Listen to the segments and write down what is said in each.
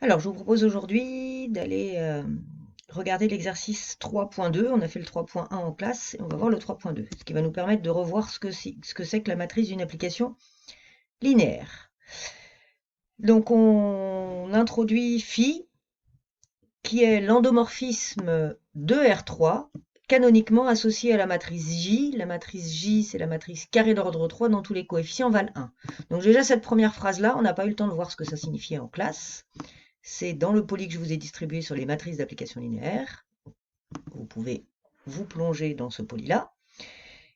Alors, je vous propose aujourd'hui d'aller regarder l'exercice 3.2. On a fait le 3.1 en classe et on va voir le 3.2, ce qui va nous permettre de revoir ce que c'est que la matrice d'une application linéaire. Donc, on introduit phi, qui est l'endomorphisme de R3, canoniquement associé à la matrice J. La matrice J, c'est la matrice carré d'ordre 3 dont tous les coefficients valent 1. Donc déjà, cette première phrase-là, on n'a pas eu le temps de voir ce que ça signifiait en classe. C'est dans le poly que je vous ai distribué sur les matrices d'application linéaire. Vous pouvez vous plonger dans ce poly-là.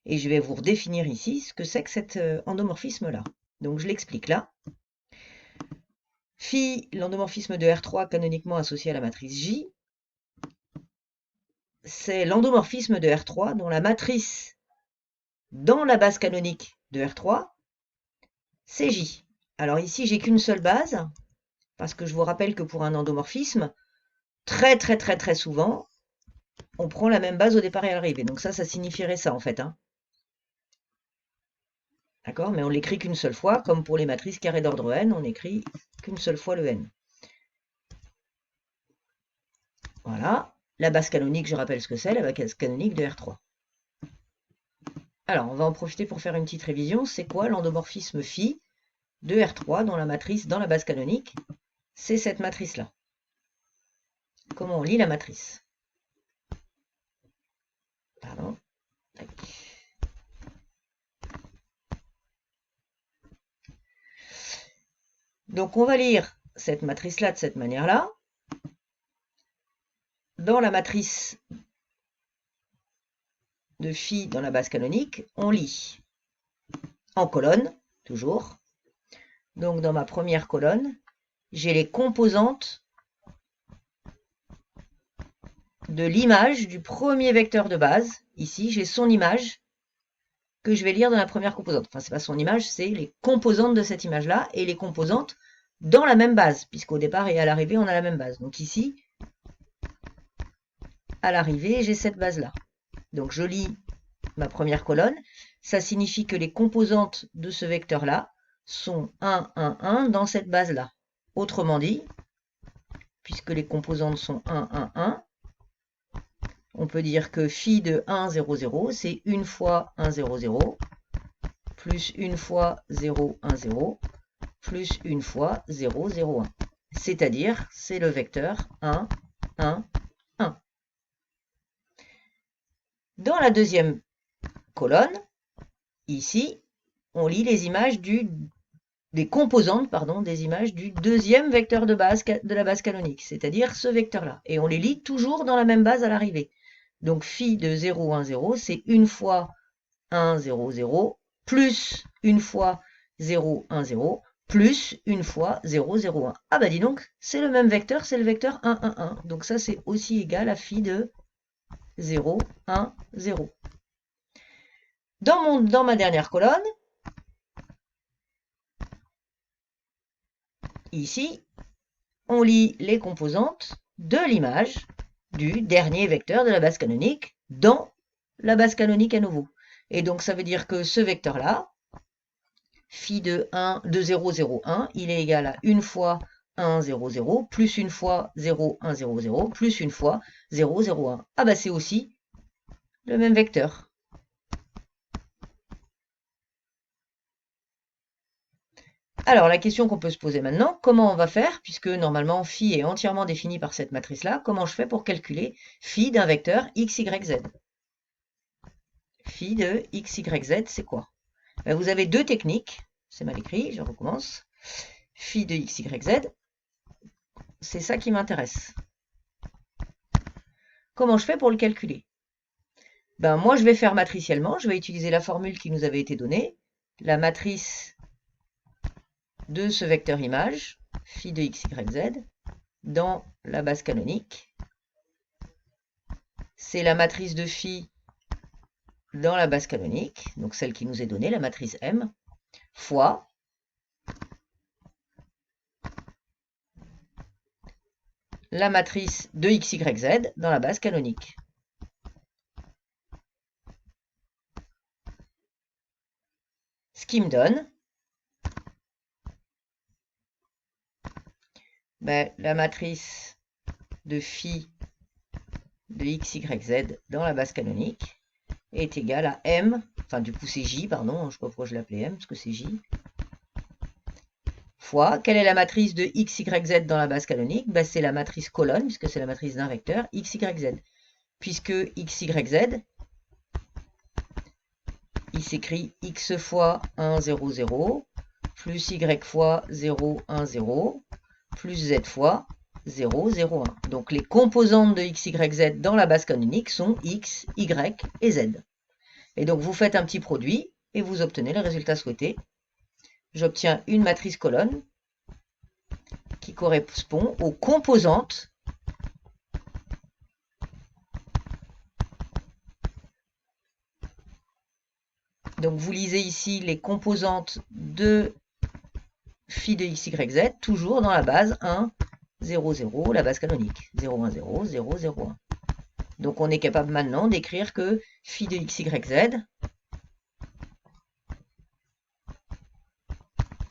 Et je vais vous redéfinir ici ce que c'est que cet endomorphisme-là. Donc je l'explique là. Phi, l'endomorphisme de R3 canoniquement associé à la matrice J, c'est l'endomorphisme de R3 dont la matrice dans la base canonique de R3, c'est J. Alors ici, j'ai qu'une seule base, parce que je vous rappelle que pour un endomorphisme, très souvent, on prend la même base au départ et à l'arrivée. Donc ça signifierait ça en fait. Hein. D'accord? Mais on l'écrit qu'une seule fois, comme pour les matrices carrées d'ordre n, on n'écrit qu'une seule fois le n. Voilà. La base canonique, je rappelle ce que c'est, la base canonique de R3. Alors, on va en profiter pour faire une petite révision. C'est quoi l'endomorphisme phi de R3 dans la matrice, dans la base canonique? C'est cette matrice-là. Comment on lit la matrice? Pardon. Tac. Donc, on va lire cette matrice-là de cette manière-là. Dans la matrice de phi dans la base canonique, on lit en colonne, toujours. Donc, dans ma première colonne, j'ai les composantes de l'image du premier vecteur de base. Ici, j'ai son image que je vais lire dans la première composante. Enfin, c'est pas son image, c'est les composantes de cette image-là et les composantes dans la même base, puisqu'au départ et à l'arrivée, on a la même base. Donc ici, à l'arrivée, j'ai cette base-là. Donc je lis ma première colonne. Ça signifie que les composantes de ce vecteur-là sont 1, 1, 1 dans cette base-là. Autrement dit, puisque les composantes sont 1, 1, 1, on peut dire que phi de 1, 0, 0, c'est une fois 1, 0, 0, plus une fois 0, 1, 0, plus une fois 0, 0, 1. C'est-à-dire, c'est le vecteur 1, 1, 1. Dans la deuxième colonne, ici, on lit les images des composantes des images du deuxième vecteur de la base canonique, c'est-à-dire ce vecteur-là. Et on les lit toujours dans la même base à l'arrivée. Donc phi de 0, 1, 0, c'est une fois 1, 0, 0, plus une fois 0, 1, 0, plus une fois 0, 0, 1. Ah bah dis donc, c'est le même vecteur, c'est le vecteur 1, 1, 1. Donc ça, c'est aussi égal à phi de 0, 1, 0. Dans ma dernière colonne, ici, on lit les composantes de l'image du dernier vecteur de la base canonique dans la base canonique à nouveau. Et donc ça veut dire que ce vecteur-là, phi de 0, 0, 1, il est égal à une fois 1, 0, 0, plus une fois 0, 1, 0, 0, plus une fois 0, 0, 1. Ah bah c'est aussi le même vecteur. Alors la question qu'on peut se poser maintenant, comment on va faire, puisque normalement phi est entièrement défini par cette matrice-là, comment je fais pour calculer phi d'un vecteur x, y, z? Phi de x, y, z, c'est quoi? Ben, vous avez deux techniques, c'est mal écrit, je recommence. Phi de x, y, z, c'est ça qui m'intéresse. Comment je fais pour le calculer? Ben, moi, je vais faire matriciellement, je vais utiliser la formule qui nous avait été donnée, la matrice de ce vecteur image, phi de x, y, z, dans la base canonique. C'est la matrice de phi dans la base canonique, donc celle qui nous est donnée, la matrice M, fois la matrice de x, y, z dans la base canonique. Ce qui me donne Ben, la matrice de phi de x, y, z dans la base canonique est égale à m, enfin du coup c'est j, pardon, je ne sais pas pourquoi je l'appelais m, parce que c'est j, fois, quelle est la matrice de x, y, z dans la base canonique? Ben, c'est la matrice colonne, puisque c'est la matrice d'un vecteur, x, y, z. Puisque x, y, z, il s'écrit x fois 1, 0, 0, plus y fois 0, 1, 0, plus z fois 0, 0, 1. Donc les composantes de x, y, z dans la base canonique sont x, y et z. Et donc vous faites un petit produit et vous obtenez le résultat souhaité. J'obtiens une matrice colonne qui correspond aux composantes donc vous lisez ici les composantes de phi de x, y, z, toujours dans la base 1, 0, 0, la base canonique. 0, 1, 0, 0, 0, 1. Donc on est capable maintenant d'écrire que phi de x, y, z,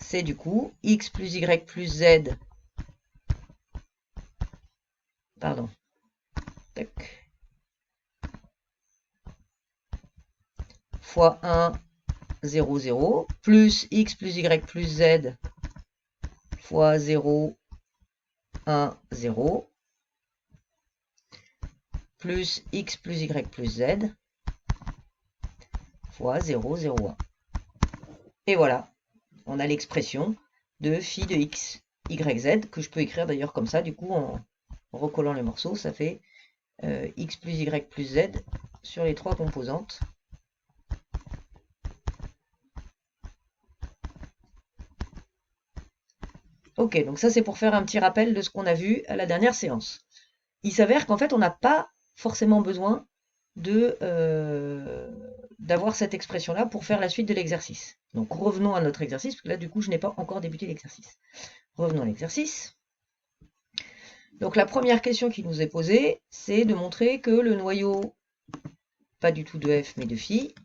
c'est du coup x plus y plus z, pardon, tac, fois 1, 0, 0, plus x plus y plus z fois 0, 1, 0, plus x plus y plus z fois 0, 0, 1. Et voilà, on a l'expression de phi de x, y, z, que je peux écrire d'ailleurs comme ça, du coup, en recollant les morceaux, ça fait x plus y plus z sur les trois composantes. Ok, donc ça c'est pour faire un petit rappel de ce qu'on a vu à la dernière séance. Il s'avère qu'en fait on n'a pas forcément besoin d'avoir cette expression-là pour faire la suite de l'exercice. Donc revenons à notre exercice, parce que là du coup je n'ai pas encore débuté l'exercice. Revenons à l'exercice. Donc la première question qui nous est posée, c'est de montrer que le noyau, pas du tout de f mais de phi,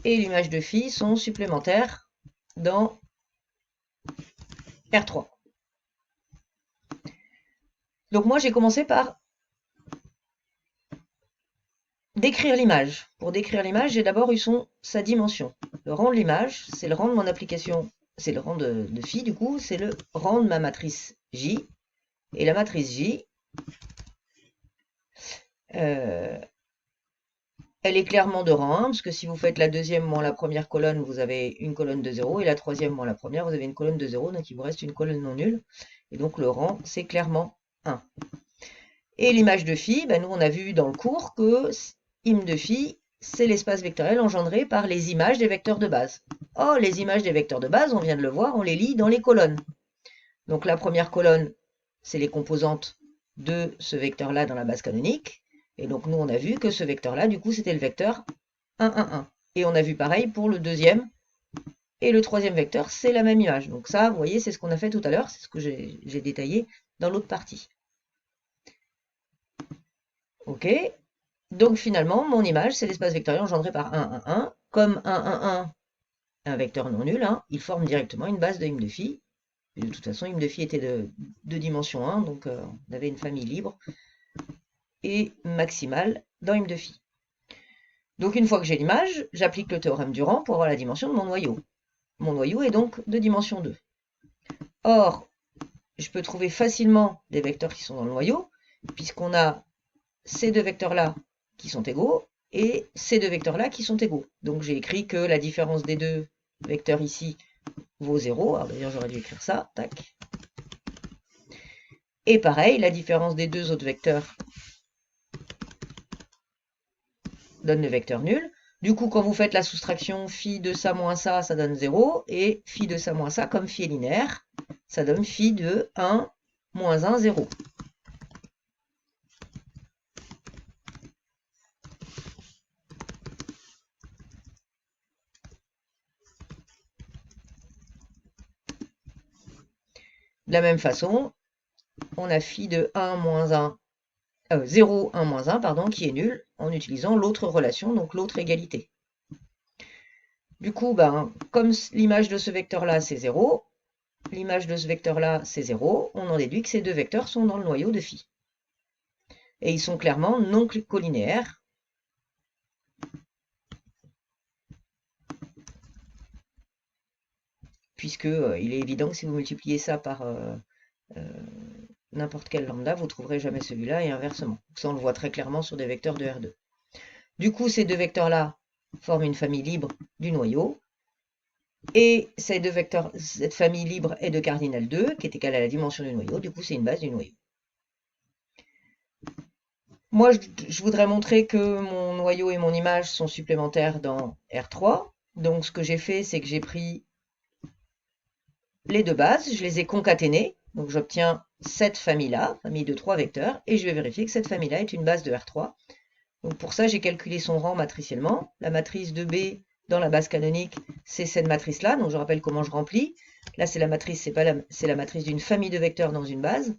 et l'image de phi sont supplémentaires dans R3. Donc moi j'ai commencé par décrire l'image. Pour décrire l'image, j'ai d'abord eu sa dimension. Le rang de l'image, c'est le rang de mon application, c'est le rang de phi du coup, c'est le rang de ma matrice J. Et la matrice J, elle est clairement de rang 1, parce que si vous faites la deuxième moins la première colonne, vous avez une colonne de 0, et la troisième moins la première, vous avez une colonne de 0, donc il vous reste une colonne non nulle. Et donc le rang, c'est clairement 1. Et l'image de phi, ben nous on a vu dans le cours que im de phi, c'est l'espace vectoriel engendré par les images des vecteurs de base. Oh, les images des vecteurs de base, on vient de le voir, on les lit dans les colonnes. Donc la première colonne, c'est les composantes de ce vecteur-là dans la base canonique. Et donc nous on a vu que ce vecteur-là, du coup, c'était le vecteur 1, 1, 1. Et on a vu pareil pour le deuxième et le troisième vecteur, c'est la même image. Donc ça, vous voyez, c'est ce qu'on a fait tout à l'heure, c'est ce que j'ai détaillé dans l'autre partie. Ok, donc finalement, mon image, c'est l'espace vectoriel engendré par 1, 1, 1. Comme 1, 1, 1, un vecteur non nul, hein, il forme directement une base de im de phi. Et de toute façon, im de phi était de dimension 1, donc on avait une famille libre et maximale dans im de phi. Donc une fois que j'ai l'image, j'applique le théorème du rang pour avoir la dimension de mon noyau. Mon noyau est donc de dimension 2. Or, je peux trouver facilement des vecteurs qui sont dans le noyau, puisqu'on a ces deux vecteurs-là qui sont égaux, et ces deux vecteurs-là qui sont égaux. Donc j'ai écrit que la différence des deux vecteurs ici vaut 0. Alors d'ailleurs j'aurais dû écrire ça, tac. Et pareil, la différence des deux autres vecteurs donne le vecteur nul. Du coup, quand vous faites la soustraction phi de ça moins ça, ça donne 0. Et phi de ça moins ça, comme phi est linéaire, ça donne phi de 1 moins 1, 0. De la même façon, on a phi de 1 moins 1, 0, 1 moins 1, pardon, qui est nul, en utilisant l'autre relation, donc l'autre égalité. Du coup, ben, comme l'image de ce vecteur-là, c'est 0, l'image de ce vecteur-là, c'est 0, on en déduit que ces deux vecteurs sont dans le noyau de phi. Et ils sont clairement non collinéaires, puisque il est évident que si vous multipliez ça par n'importe quel lambda, vous ne trouverez jamais celui-là, et inversement. Ça, on le voit très clairement sur des vecteurs de R2. Du coup, ces deux vecteurs-là forment une famille libre du noyau, et ces deux vecteurs, cette famille libre est de cardinal 2, qui est égale à la dimension du noyau, du coup c'est une base du noyau. Moi, je voudrais montrer que mon noyau et mon image sont supplémentaires dans R3. Donc ce que j'ai fait, c'est que j'ai pris les deux bases, je les ai concaténées, donc j'obtiens cette famille-là, famille de 3 vecteurs, et je vais vérifier que cette famille-là est une base de R3. Donc pour ça, j'ai calculé son rang matriciellement. La matrice de B dans la base canonique, c'est cette matrice-là, donc je rappelle comment je remplis. Là, c'est la matrice, c'est la matrice d'une famille de vecteurs dans une base.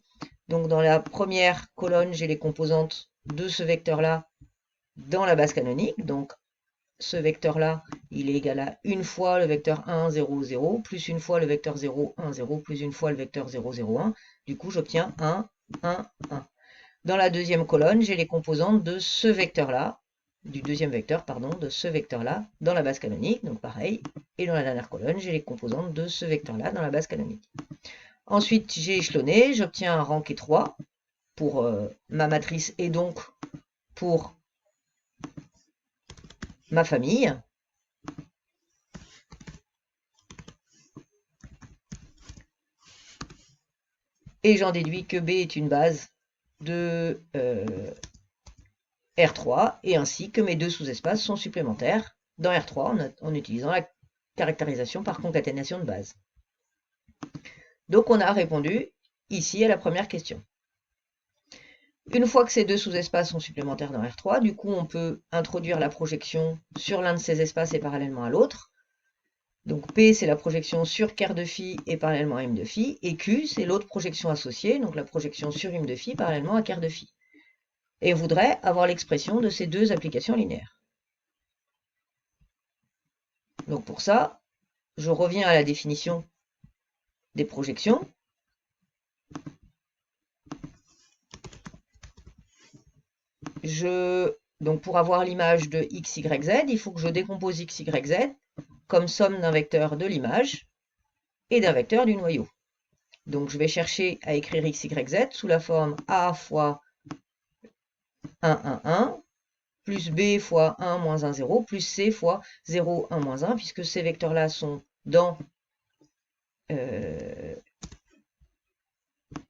Donc dans la première colonne, j'ai les composantes de ce vecteur-là dans la base canonique. Donc ce vecteur-là, il est égal à une fois le vecteur 1, 0, 0, plus une fois le vecteur 0, 1, 0, plus une fois le vecteur 0, 0, 1. Du coup, j'obtiens 1, 1, 1. Dans la deuxième colonne, j'ai les composantes de ce vecteur-là, du deuxième vecteur, pardon, de ce vecteur-là dans la base canonique, donc pareil. Et dans la dernière colonne, j'ai les composantes de ce vecteur-là dans la base canonique. Ensuite, j'ai échelonné, j'obtiens un rang qui est 3 pour ma matrice et donc pour ma famille. Et j'en déduis que B est une base de R3 et ainsi que mes deux sous-espaces sont supplémentaires dans R3 en utilisant la caractérisation par concaténation de base. Donc on a répondu ici à la première question. Une fois que ces deux sous-espaces sont supplémentaires dans R3, du coup on peut introduire la projection sur l'un de ces espaces et parallèlement à l'autre. Donc P c'est la projection sur ker de phi et parallèlement à m de phi, et Q c'est l'autre projection associée, donc la projection sur m de phi parallèlement à ker de phi. Et on voudrait avoir l'expression de ces deux applications linéaires. Donc pour ça, je reviens à la définition des projections. Donc pour avoir l'image de x, y, z, il faut que je décompose x, y, z comme somme d'un vecteur de l'image et d'un vecteur du noyau. Donc je vais chercher à écrire x, y, z sous la forme a fois 1, 1, 1, plus b fois 1, moins 1, 0, plus c fois 0, 1, moins 1, puisque ces vecteurs-là sont dans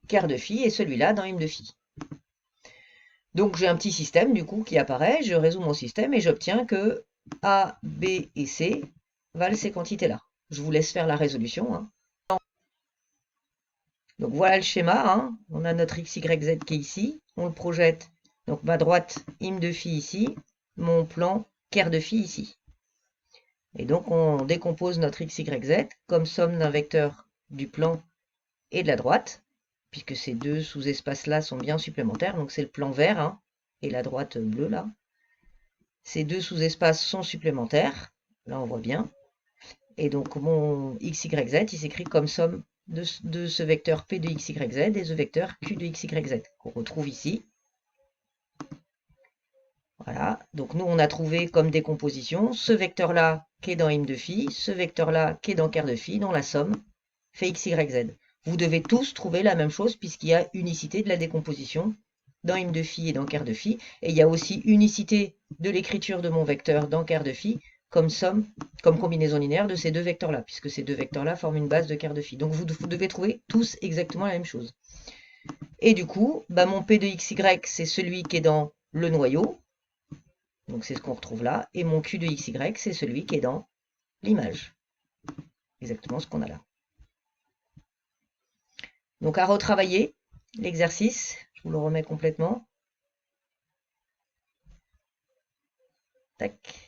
ker de phi et celui-là dans m de phi. Donc j'ai un petit système du coup qui apparaît, je résous mon système et j'obtiens que A, B et C valent ces quantités-là. Je vous laisse faire la résolution. Hein. Donc voilà le schéma, hein. On a notre x, y, z qui est ici, on le projette. Donc ma droite, im de phi ici, mon plan, ker de phi ici. Et donc on décompose notre x, y, z comme somme d'un vecteur du plan et de la droite, puisque ces deux sous-espaces-là sont bien supplémentaires, donc c'est le plan vert, hein, et la droite bleue là. Ces deux sous-espaces sont supplémentaires, là on voit bien, et donc mon x, y, z, il s'écrit comme somme de ce vecteur p de x, y, z et ce vecteur q de x, y, z, qu'on retrouve ici. Voilà, donc nous on a trouvé comme décomposition ce vecteur-là qui est dans m de phi, ce vecteur-là qui est dans ker de phi, dont la somme fait x, y, z. Vous devez tous trouver la même chose puisqu'il y a unicité de la décomposition dans m de phi et dans ker de phi, et il y a aussi unicité de l'écriture de mon vecteur dans ker de phi comme somme, comme combinaison linéaire de ces deux vecteurs-là, puisque ces deux vecteurs-là forment une base de ker de phi. Donc vous devez trouver tous exactement la même chose. Et du coup, bah, mon p de xy, c'est celui qui est dans le noyau, donc c'est ce qu'on retrouve là, et mon q de xy, c'est celui qui est dans l'image. Exactement ce qu'on a là. Donc à retravailler l'exercice, je vous le remets complètement. Tac.